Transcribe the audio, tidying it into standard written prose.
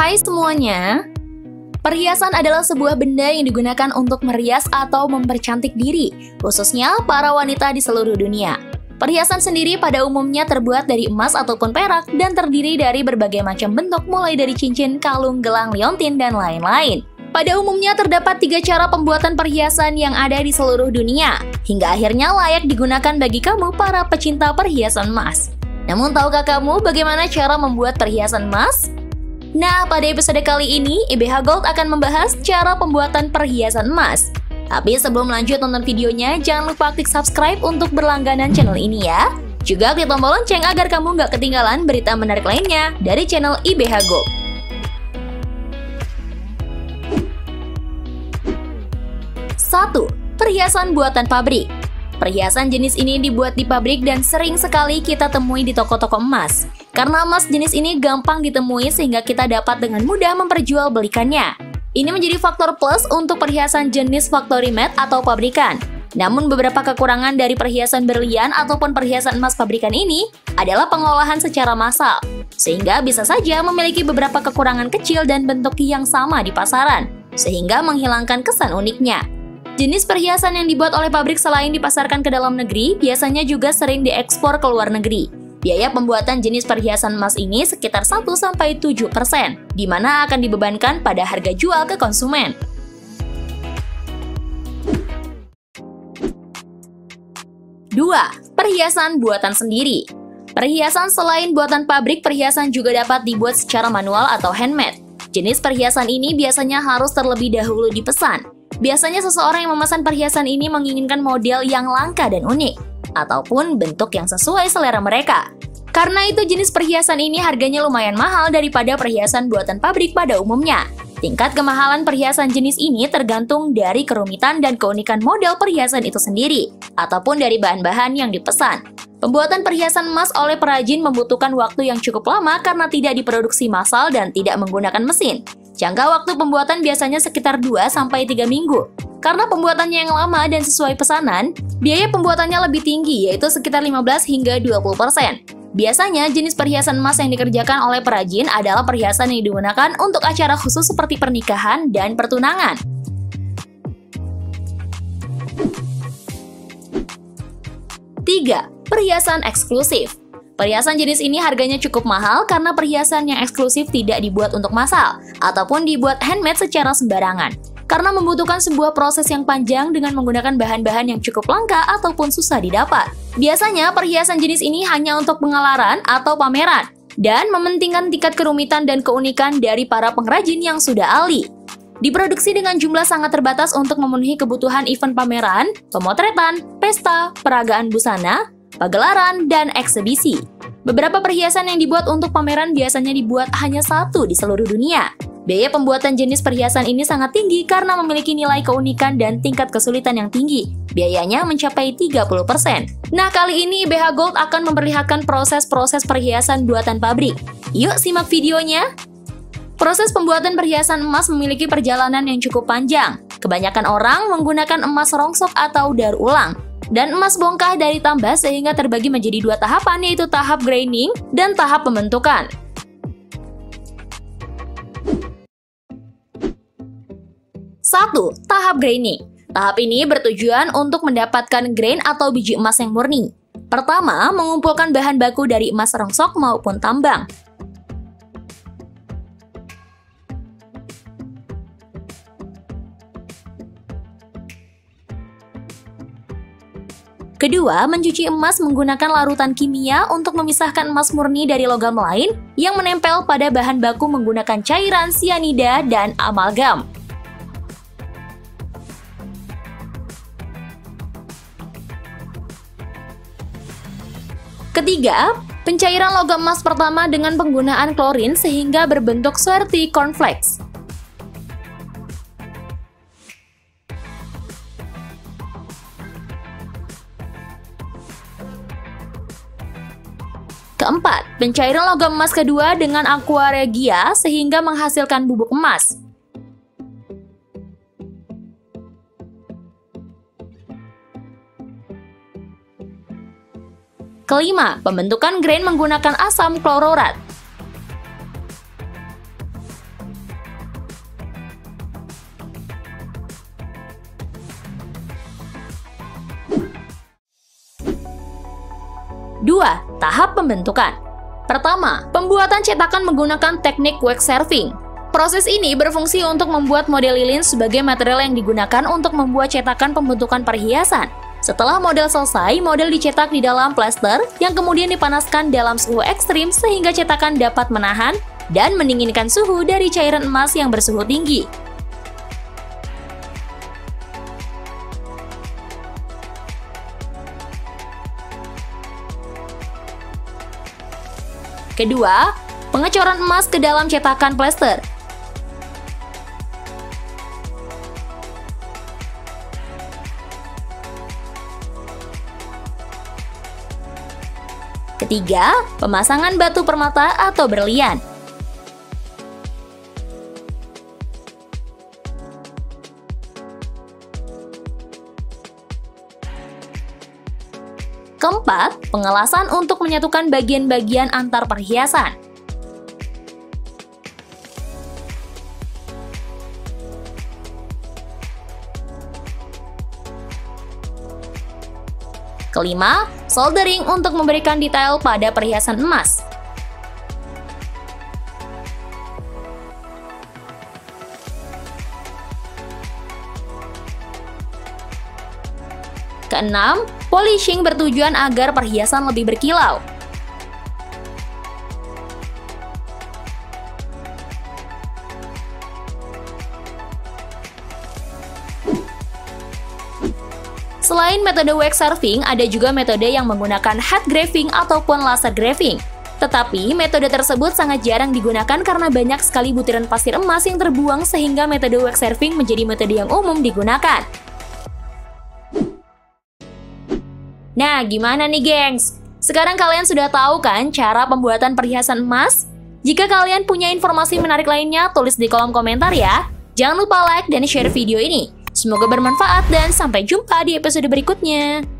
Hai semuanya, perhiasan adalah sebuah benda yang digunakan untuk merias atau mempercantik diri, khususnya para wanita di seluruh dunia. Perhiasan sendiri pada umumnya terbuat dari emas ataupun perak dan terdiri dari berbagai macam bentuk mulai dari cincin, kalung, gelang, liontin, dan lain-lain. Pada umumnya terdapat 3 cara pembuatan perhiasan yang ada di seluruh dunia, hingga akhirnya layak digunakan bagi kamu para pecinta perhiasan emas. Namun tahukah kamu bagaimana cara membuat perhiasan emas? Nah, pada episode kali ini, IBH Gold akan membahas cara pembuatan perhiasan emas. Tapi sebelum lanjut nonton videonya, jangan lupa klik subscribe untuk berlangganan channel ini ya. Juga klik tombol lonceng agar kamu nggak ketinggalan berita menarik lainnya dari channel IBH Gold. 1. Perhiasan buatan pabrik. Perhiasan jenis ini dibuat di pabrik dan sering sekali kita temui di toko-toko emas. Karena emas jenis ini gampang ditemui sehingga kita dapat dengan mudah memperjualbelikannya. Ini menjadi faktor plus untuk perhiasan jenis factory made atau pabrikan. Namun beberapa kekurangan dari perhiasan berlian ataupun perhiasan emas pabrikan ini adalah pengolahan secara massal, sehingga bisa saja memiliki beberapa kekurangan kecil dan bentuk yang sama di pasaran, sehingga menghilangkan kesan uniknya. Jenis perhiasan yang dibuat oleh pabrik selain dipasarkan ke dalam negeri, biasanya juga sering diekspor ke luar negeri. Biaya pembuatan jenis perhiasan emas ini sekitar 1-7%, di mana akan dibebankan pada harga jual ke konsumen. 2. Perhiasan buatan sendiri. Perhiasan selain buatan pabrik, perhiasan juga dapat dibuat secara manual atau handmade. Jenis perhiasan ini biasanya harus terlebih dahulu dipesan. Biasanya seseorang yang memesan perhiasan ini menginginkan model yang langka dan unik, ataupun bentuk yang sesuai selera mereka. Karena itu jenis perhiasan ini harganya lumayan mahal daripada perhiasan buatan pabrik pada umumnya. Tingkat kemahalan perhiasan jenis ini tergantung dari kerumitan dan keunikan model perhiasan itu sendiri, ataupun dari bahan-bahan yang dipesan. Pembuatan perhiasan emas oleh perajin membutuhkan waktu yang cukup lama karena tidak diproduksi massal dan tidak menggunakan mesin. Jangka waktu pembuatan biasanya sekitar 2-3 minggu. Karena pembuatannya yang lama dan sesuai pesanan, biaya pembuatannya lebih tinggi, yaitu sekitar 15-20%. Biasanya, jenis perhiasan emas yang dikerjakan oleh perajin adalah perhiasan yang digunakan untuk acara khusus seperti pernikahan dan pertunangan. 3. Perhiasan eksklusif. Perhiasan jenis ini harganya cukup mahal karena perhiasan yang eksklusif tidak dibuat untuk massal ataupun dibuat handmade secara sembarangan. Karena membutuhkan sebuah proses yang panjang dengan menggunakan bahan-bahan yang cukup langka ataupun susah didapat. Biasanya perhiasan jenis ini hanya untuk pengelaran atau pameran dan mementingkan tingkat kerumitan dan keunikan dari para pengrajin yang sudah ahli. Diproduksi dengan jumlah sangat terbatas untuk memenuhi kebutuhan event pameran, pemotretan, pesta, peragaan busana, pagelaran, dan eksebisi. Beberapa perhiasan yang dibuat untuk pameran biasanya dibuat hanya 1 di seluruh dunia. Biaya pembuatan jenis perhiasan ini sangat tinggi karena memiliki nilai keunikan dan tingkat kesulitan yang tinggi. Biayanya mencapai 30%. Nah, kali ini IBH Gold akan memperlihatkan proses-proses perhiasan buatan pabrik. Yuk simak videonya! Proses pembuatan perhiasan emas memiliki perjalanan yang cukup panjang. Kebanyakan orang menggunakan emas rongsok atau daur ulang dan emas bongkah dari tambah sehingga terbagi menjadi 2 tahapan, yaitu tahap grinding dan tahap pembentukan. 1. Tahap grinding. Tahap ini bertujuan untuk mendapatkan grain atau biji emas yang murni. Pertama, mengumpulkan bahan baku dari emas rongsok maupun tambang. Kedua, mencuci emas menggunakan larutan kimia untuk memisahkan emas murni dari logam lain yang menempel pada bahan baku menggunakan cairan sianida dan amalgam. Ketiga, pencairan logam emas pertama dengan penggunaan klorin sehingga berbentuk seperti cornflakes. Keempat, pencairan logam emas kedua dengan aqua regia sehingga menghasilkan bubuk emas. Kelima, pembentukan grain menggunakan asam klororat. 2. Tahap pembentukan. Pertama, pembuatan cetakan menggunakan teknik wax serving. Proses ini berfungsi untuk membuat model lilin sebagai material yang digunakan untuk membuat cetakan pembentukan perhiasan. Setelah model selesai, model dicetak di dalam plaster yang kemudian dipanaskan dalam suhu ekstrim sehingga cetakan dapat menahan dan mendinginkan suhu dari cairan emas yang bersuhu tinggi. Kedua, pengecoran emas ke dalam cetakan plaster. Ketiga, pemasangan batu permata atau berlian. Keempat, pengelasan untuk menyatukan bagian-bagian antar perhiasan. Kelima, soldering untuk memberikan detail pada perhiasan emas. Keenam, polishing bertujuan agar perhiasan lebih berkilau. Selain metode wax serving, ada juga metode yang menggunakan head graving ataupun laser graving. Tetapi, metode tersebut sangat jarang digunakan karena banyak sekali butiran pasir emas yang terbuang sehingga metode wax serving menjadi metode yang umum digunakan. Nah, gimana nih gengs? Sekarang kalian sudah tahu kan cara pembuatan perhiasan emas? Jika kalian punya informasi menarik lainnya, tulis di kolom komentar ya. Jangan lupa like dan share video ini. Semoga bermanfaat dan sampai jumpa di episode berikutnya.